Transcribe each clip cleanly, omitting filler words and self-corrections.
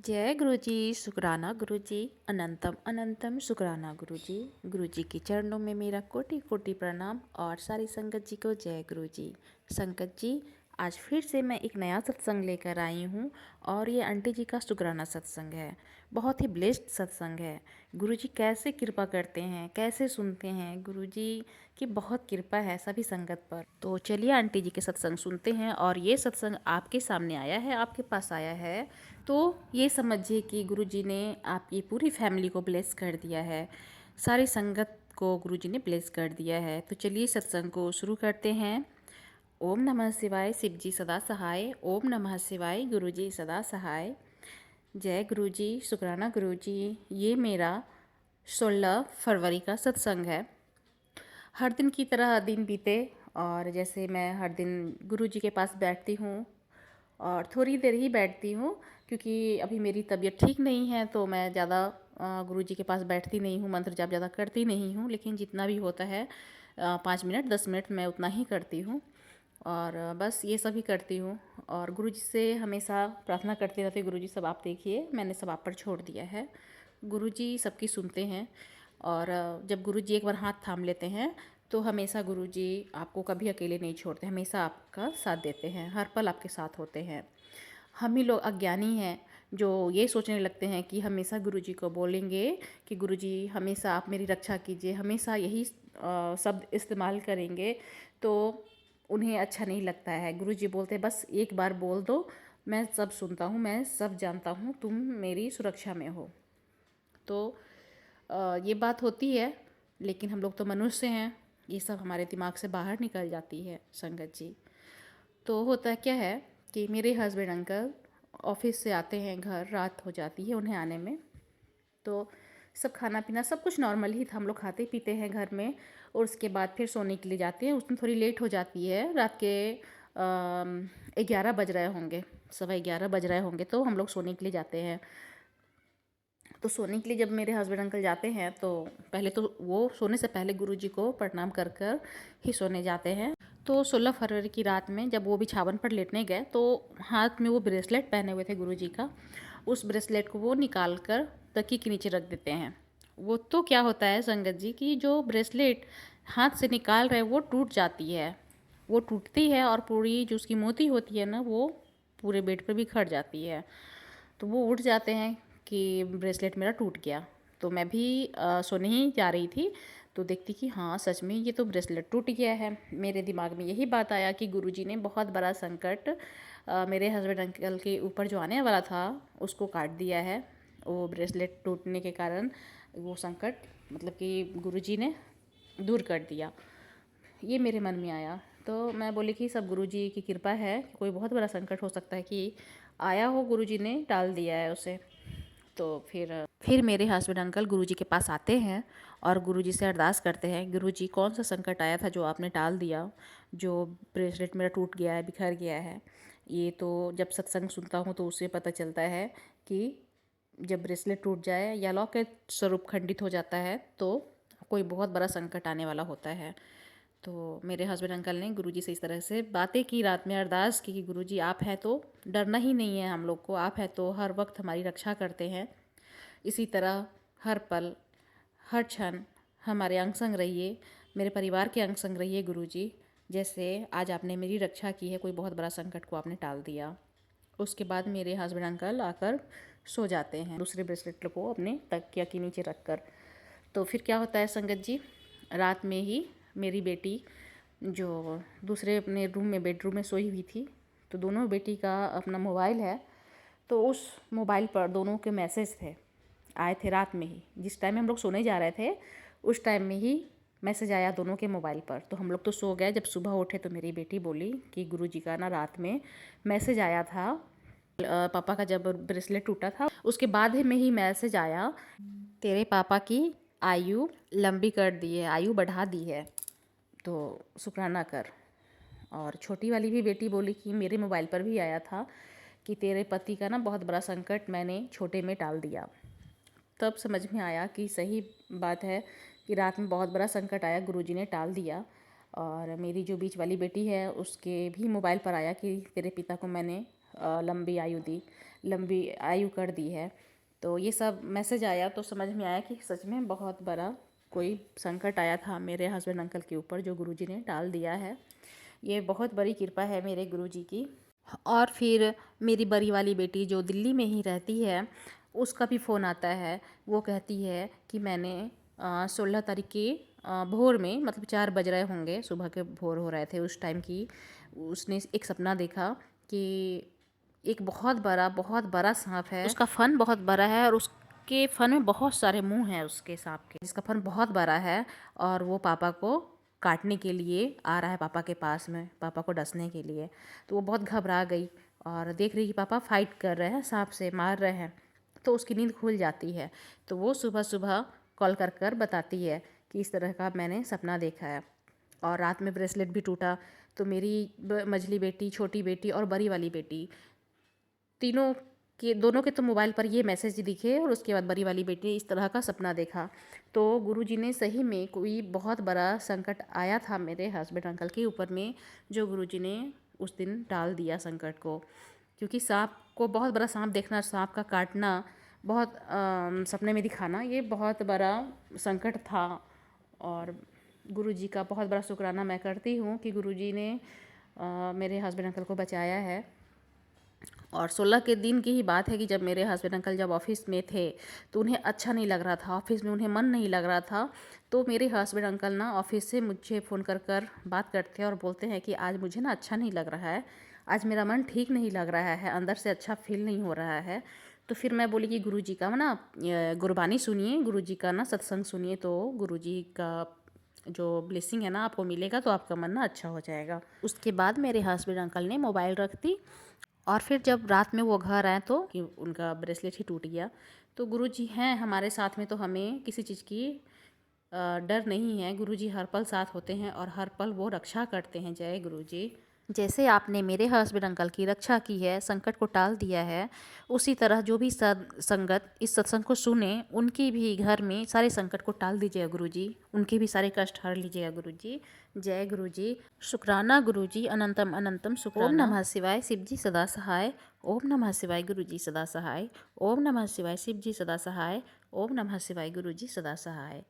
जय गुरुजी, शुक्राना गुरुजी, अनंतम अनंतम शुक्राना गुरुजी। गुरुजी के चरणों में मेरा कोटि कोटि प्रणाम और सारी संगत जी को जय गुरुजी। संगत जी, आज फिर से मैं एक नया सत्संग लेकर आई हूँ और ये आंटी जी का शुक्राना सत्संग है। बहुत ही ब्लेस्ड सत्संग है। गुरुजी कैसे कृपा करते हैं, कैसे सुनते हैं। गुरुजी की बहुत कृपा है सभी संगत पर। तो चलिए आंटी जी के सत्संग सुनते हैं। और ये सत्संग आपके सामने आया है, आपके पास आया है, तो ये समझिए कि गुरुजी ने आपकी पूरी फैमिली को ब्लेस कर दिया है, सारी संगत को गुरुजी ने ब्लेस कर दिया है। तो चलिए सत्संग को शुरू करते हैं। ओम नमः शिवाय, शिव जी सदा सहाय। ओम नमः शिवाय, गुरुजी सदा सहाय। जय गुरुजी, शुक्राना गुरुजी। ये मेरा 16 फरवरी का सत्संग है। हर दिन की तरह दिन बीते और जैसे मैं हर दिन गुरुजी के पास बैठती हूँ और थोड़ी देर ही बैठती हूँ, क्योंकि अभी मेरी तबीयत ठीक नहीं है, तो मैं ज़्यादा गुरुजी के पास बैठती नहीं हूँ, मंत्र जाप ज़्यादा करती नहीं हूँ। लेकिन जितना भी होता है 5 मिनट 10 मिनट मैं उतना ही करती हूँ और बस ये सब ही करती हूँ। और गुरुजी से हमेशा प्रार्थना करती रहती हूँ, गुरुजी सब आप देखिए, मैंने सब आप पर छोड़ दिया है। गुरुजी सबकी सुनते हैं और जब गुरुजी एक बार हाथ थाम लेते हैं तो हमेशा गुरुजी आपको कभी अकेले नहीं छोड़ते, हमेशा आपका साथ देते हैं, हर पल आपके साथ होते हैं। हम ही लोग अज्ञानी हैं जो ये सोचने लगते हैं कि हमेशा गुरुजी को बोलेंगे कि गुरुजी हमेशा आप मेरी रक्षा कीजिए, हमेशा यही शब्द इस्तेमाल करेंगे तो उन्हें अच्छा नहीं लगता है। गुरुजी बोलते बस एक बार बोल दो, मैं सब सुनता हूँ, मैं सब जानता हूँ, तुम मेरी सुरक्षा में हो। तो ये बात होती है, लेकिन हम लोग तो मनुष्य हैं, ये सब हमारे दिमाग से बाहर निकल जाती है संगत जी। तो होता क्या है कि मेरे हस्बैंड अंकल ऑफिस से आते हैं घर, रात हो जाती है उन्हें आने में। तो सब खाना पीना सब कुछ नॉर्मल ही था, हम लोग खाते पीते हैं घर में और उसके बाद फिर सोने के लिए जाते हैं। उसमें थोड़ी लेट हो जाती है, रात के 11 बज रहे होंगे, 11:15 बज रहे होंगे, तो हम लोग सोने के लिए जाते हैं। तो सोने के लिए जब मेरे हस्बैंड अंकल जाते हैं तो पहले तो वो सोने से पहले गुरुजी को प्रणाम कर कर ही सोने जाते हैं। तो 16 फरवरी की रात में जब वो बिछावन पर लेटने गए तो हाथ में वो ब्रेसलेट पहने हुए थे गुरुजी का, उस ब्रेसलेट को वो निकाल कर तकिए के नीचे रख देते हैं। वो तो क्या होता है संगत जी कि जो ब्रेसलेट हाथ से निकाल रहे वो टूट जाती है, वो टूटती है और पूरी जो उसकी मोती होती है ना, वो पूरे बेड पर बिखर जाती है। तो वो उठ जाते हैं कि ब्रेसलेट मेरा टूट गया। तो मैं भी सोने ही जा रही थी तो देखती कि हाँ सच में ये तो ब्रेसलेट टूट गया है। मेरे दिमाग में यही बात आया कि गुरुजी ने बहुत बड़ा संकट मेरे हस्बैंड अंकल के ऊपर जो आने वाला था उसको काट दिया है। वो ब्रेसलेट टूटने के कारण वो संकट मतलब कि गुरुजी ने दूर कर दिया। ये मेरे मन में आया तो मैं बोली कि सब गुरुजी की कृपा है, कोई बहुत बड़ा संकट हो सकता है कि आया हो, गुरुजी ने टाल दिया है उसे। तो फिर मेरे हस्बैंड अंकल गुरुजी के पास आते हैं और गुरुजी से अरदास करते हैं, गुरुजी कौन सा संकट आया था जो आपने टाल दिया, जो ब्रेसलेट मेरा टूट गया है, बिखर गया है। ये तो जब सत्संग सुनता हूँ तो उससे पता चलता है कि जब ब्रेसलेट टूट जाए या लॉकेट स्वरूप खंडित हो जाता है तो कोई बहुत बड़ा संकट आने वाला होता है। तो मेरे हस्बैंड अंकल ने गुरुजी से इस तरह से बातें की, रात में अरदास की कि गुरुजी आप हैं तो डरना ही नहीं है हम लोग को, आप हैं तो हर वक्त हमारी रक्षा करते हैं, इसी तरह हर पल हर क्षण हमारे अंग संग रहिए, मेरे परिवार के अंग संग रहिए गुरुजी, जैसे आज आपने मेरी रक्षा की है, कोई बहुत बड़ा संकट को आपने टाल दिया। उसके बाद मेरे हस्बैंड अंकल आकर सो जाते हैं दूसरे ब्रेसलेट को अपने तकिया के नीचे रख कर। तो फिर क्या होता है संगत जी, रात में ही मेरी बेटी जो दूसरे अपने रूम में बेडरूम में सोई हुई थी, तो दोनों बेटी का अपना मोबाइल है, तो उस मोबाइल पर दोनों के मैसेज थे, आए थे रात में ही, जिस टाइम में हम लोग सोने जा रहे थे उस टाइम में ही मैसेज आया दोनों के मोबाइल पर। तो हम लोग तो सो गए, जब सुबह उठे तो मेरी बेटी बोली कि गुरुजी का ना रात में मैसेज आया था, पापा का जब ब्रेसलेट टूटा था उसके बाद में ही मैसेज आया, तेरे पापा की आयु लंबी कर दी है, आयु बढ़ा दी है, तो शुक्राना कर। और छोटी वाली भी बेटी बोली कि मेरे मोबाइल पर भी आया था कि तेरे पति का ना बहुत बड़ा संकट मैंने छोटे में टाल दिया। तब समझ में आया कि सही बात है कि रात में बहुत बड़ा संकट आया, गुरुजी ने टाल दिया। और मेरी जो बीच वाली बेटी है उसके भी मोबाइल पर आया कि तेरे पिता को मैंने लंबी आयु दी, लंबी आयु कर दी है। तो ये सब मैसेज आया तो समझ में आया कि सच में बहुत बड़ा कोई संकट आया था मेरे हस्बैंड अंकल के ऊपर, जो गुरुजी ने टाल दिया है। ये बहुत बड़ी कृपा है मेरे गुरुजी की। और फिर मेरी बड़ी वाली बेटी जो दिल्ली में ही रहती है, उसका भी फ़ोन आता है। वो कहती है कि मैंने 16 तारीख की भोर में, मतलब 4 बज रहे होंगे, सुबह के भोर हो रहे थे उस टाइम की, उसने एक सपना देखा कि एक बहुत बड़ा सांप है। उसका फन बहुत बड़ा है और उसके फन में बहुत सारे मुंह हैं उसके सांप के, जिसका फन बहुत बड़ा है। और वो पापा को काटने के लिए आ रहा है, पापा के पास में, पापा को डसने के लिए। तो वो बहुत घबरा गई और देख रही कि पापा फाइट कर रहे हैं, सांप से मार रहे हैं। तो उसकी नींद खुल जाती है। तो वो सुबह सुबह कॉल कर कर बताती है कि इस तरह का मैंने सपना देखा है। और रात में ब्रेसलेट भी टूटा। तो मेरी मझली बेटी, छोटी बेटी और बड़ी वाली बेटी, तीनों के, दोनों के तो मोबाइल पर ये मैसेज दिखे। और उसके बाद बड़ी वाली बेटी ने इस तरह का सपना देखा। तो गुरुजी ने सही में कोई बहुत बड़ा संकट आया था मेरे हस्बैंड अंकल के ऊपर में, जो गुरुजी ने उस दिन टाल दिया संकट को। क्योंकि सांप को, बहुत बड़ा सांप देखना, सांप का काटना, बहुत सपने में दिखाना, ये बहुत बड़ा संकट था। और गुरुजी का बहुत बड़ा शुक्राना मैं करती हूँ कि गुरुजी ने मेरे हस्बैंड अंकल को बचाया है। और 16 के दिन की ही बात है कि जब मेरे हस्बैंड अंकल जब ऑफिस में थे तो उन्हें अच्छा नहीं लग रहा था, ऑफिस में उन्हें मन नहीं लग रहा था। तो मेरे हस्बैंड अंकल ना ऑफिस से मुझे फ़ोन कर कर बात करते हैं और बोलते हैं कि आज मुझे ना अच्छा नहीं लग रहा है, आज मेरा मन ठीक नहीं लग रहा है, अंदर से अच्छा फील नहीं हो रहा है। तो फिर मैं बोली कि गुरुजी का ना गुरबानी सुनिए, गुरुजी का ना सत्संग सुनिए, तो गुरुजी का जो ब्लेसिंग है ना आपको मिलेगा, तो आपका मन ना अच्छा हो जाएगा। उसके बाद मेरे हस्बैंड अंकल ने मोबाइल रख दी। और फिर जब रात में वो घर आए तो कि उनका ब्रेसलेट ही टूट गया। तो गुरुजी हैं हमारे साथ में, तो हमें किसी चीज़ की डर नहीं है। गुरुजी हर पल साथ होते हैं और हर पल वो रक्षा करते हैं। जय गुरुजी। जैसे आपने मेरे हस्बैंड अंकल की रक्षा की है, संकट को टाल दिया है, उसी तरह जो भी संगत इस सत्संग को सुने, उनकी भी घर में सारे संकट को टाल दीजिएगा गुरुजी, उनके भी सारे कष्ट हर लीजिएगा गुरुजी। जय गुरुजी। शुक्राना गुरुजी, अनंतम अनंतम शुक्राना। ओम नमः शिवाय, शिवजी सदा सहाय। ओम नमः शिवाय, गुरुजी सदा सहाय। ओम नमः शिवाय, शिवजी सदा सहाय। ओम नमः शिवाय, गुरुजी सदा सहाय।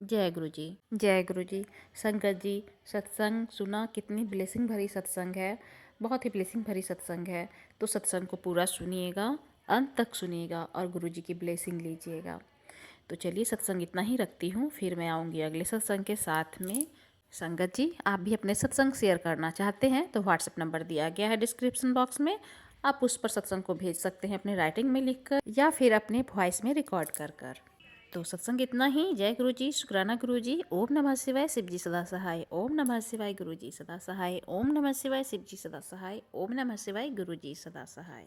जय गुरुजी। जय गुरुजी। संगत जी, सत्संग सुना, कितनी ब्लेसिंग भरी सत्संग है, बहुत ही ब्लेसिंग भरी सत्संग है। तो सत्संग को पूरा सुनिएगा, अंत तक सुनिएगा और गुरुजी की ब्लेसिंग लीजिएगा। तो चलिए सत्संग इतना ही रखती हूँ, फिर मैं आऊँगी अगले सत्संग के साथ में। संगत जी, आप भी अपने सत्संग शेयर करना चाहते हैं तो व्हाट्सएप नंबर दिया गया है डिस्क्रिप्शन बॉक्स में, आप उस पर सत्संग को भेज सकते हैं अपने राइटिंग में लिखकर या फिर अपने वॉइस में रिकॉर्ड कर कर। तो सत्संग इतना ही। जय गुरुजी, शुक्राना गुरुजी। ओम नमः शिवाय, शिवजी सदा सहाय। ओम नमः शिवाय, गुरुजी सदा सहाय। ओम नमः शिवाय, शिवजी सदा सहाय। ओम नमः शिवाय, गुरुजी सदा सहाय।